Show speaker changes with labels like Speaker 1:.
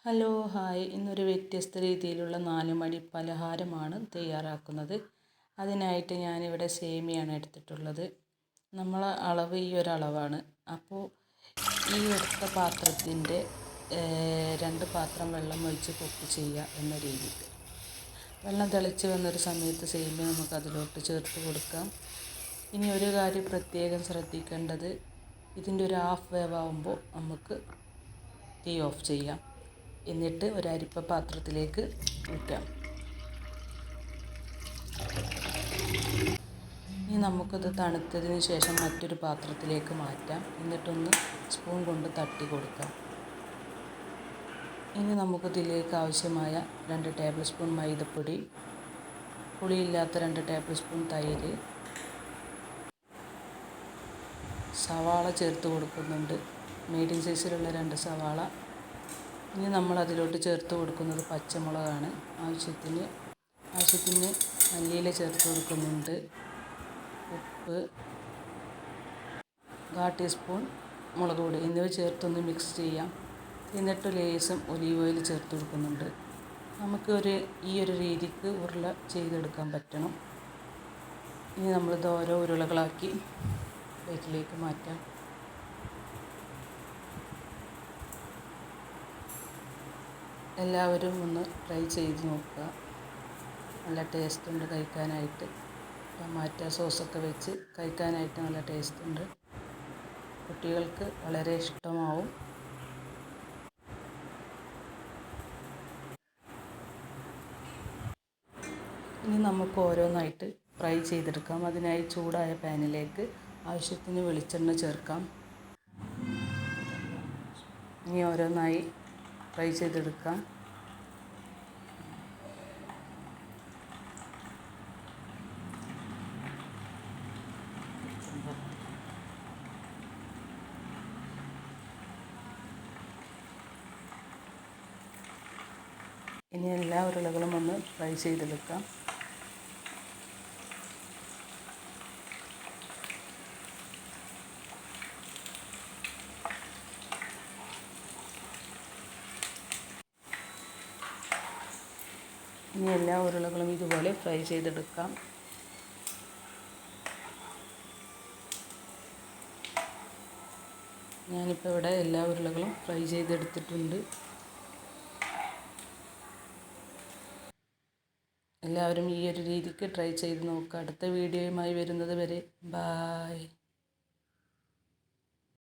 Speaker 1: Hello hi ഇന്നൊരു വ്യത്യസ്ത രീതിയിലുള്ള 4 മണി പലഹാരമാണ് തയ്യാറാക്കുന്നത്. അതിനായിട്ട് ഞാനിവിടെ സേമിയാണ് എടുത്തിട്ടുള്ളത്. നമ്മളെ അളവ് ഈ ഒരളവാണ്. അപ്പോൾ ഈ എടുത്ത പാത്രത്തിൻ്റെ 2 പാത്രം വെള്ളം ഒഴിച്ച് കുക്ക് ചെയ്യുക എന്ന രീതിയിൽ. വെള്ളം തിളച്ച് വന്നൊരു സമയത്ത് സേമിയ നമുക്ക് അതിലോട്ട് ചേർത്ത് കൊടുക്കാം. ഇനി ഒരു കാര്യം പ്രത്യേകം ശ്രദ്ധിക്കേണ്ടത്, ഇതിൻ്റെ ഒരു ഹാഫ് വേവാകുമ്പോൾ നമുക്ക് തീ ഓഫ് ചെയ്യാം. എന്നിട്ട് ഒരു അരിപ്പ പാത്രത്തിലേക്ക് ഊറ്റാം. ഇനി നമുക്കത് തണുത്തതിന് ശേഷം മറ്റൊരു പാത്രത്തിലേക്ക് മാറ്റാം. എന്നിട്ടൊന്ന് സ്പൂൺ കൊണ്ട് തട്ടി കൊടുക്കാം. ഇനി നമുക്കിതിലേക്ക് ആവശ്യമായ 2 ടേബിൾ സ്പൂൺ മൈദപ്പൊടി, പുളിയില്ലാത്ത 2 ടേബിൾ സ്പൂൺ തൈര്, സവാള ചേർത്ത് കൊടുക്കുന്നുണ്ട്. മീഡിയം സൈസിലുള്ള 2 സവാള. ഇനി നമ്മൾ അതിലോട്ട് ചേർത്ത് കൊടുക്കുന്നത് പച്ചമുളകാണ്. ആവശ്യത്തിന് മല്ലിയില ചേർത്ത് കൊടുക്കുന്നുണ്ട്. ഉപ്പ്, 1/4 ടീസ്പൂൺ മുളക് പൊടി എന്നിവ ചേർത്തൊന്ന് മിക്സ് ചെയ്യാം. എന്നിട്ട് ലേശം ഒലീവ് ഓയിൽ ചേർത്ത് കൊടുക്കുന്നുണ്ട്. നമുക്ക് ഈ ഒരു രീതിക്ക് ഉരുള ചെയ്തെടുക്കാൻ പറ്റണം. ഇനി നമ്മളിത് ഓരോ ഉരുളകളാക്കി പ്ലേറ്റിലേക്ക് മാറ്റാം. എല്ലാവരും ഒന്ന് ട്രൈ ചെയ്ത് നോക്കുക. നല്ല ടേസ്റ്റ് ഉണ്ട് കഴിക്കാനായിട്ട്. ടൊമാറ്റോ സോസൊക്കെ വെച്ച് കഴിക്കാനായിട്ട് നല്ല ടേസ്റ്റ് ഉണ്ട്. കുട്ടികൾക്ക് വളരെ ഇഷ്ടമാവും. ഇനി നമുക്ക് ഓരോന്നായിട്ട് ഫ്രൈ ചെയ്തെടുക്കാം. അതിനായി ചൂടായ പാനിലേക്ക് ആവശ്യത്തിന് വെളിച്ചെണ്ണ ചേർക്കാം. ഇനി ഓരോന്നായി ഫ്രൈ ചെയ്തെടുക്കാം. ഇനി എല്ലാ ഉരുളകളും ഒന്ന് ഫ്രൈ ചെയ്തെടുക്കാം. ഇനി എല്ലാ ഉരുളകളും ഇതുപോലെ ഫ്രൈ ചെയ്തെടുക്കാം. ഞാനിപ്പോൾ ഇവിടെ എല്ലാ ഉരുളകളും ഫ്രൈ ചെയ്തെടുത്തിട്ടുണ്ട്. എല്ലാവരും ഈ ഒരു രീതിക്ക് ട്രൈ ചെയ്ത് നോക്കുക. അടുത്ത വീഡിയോയുമായി വരുന്നത് വരെ ബായ്.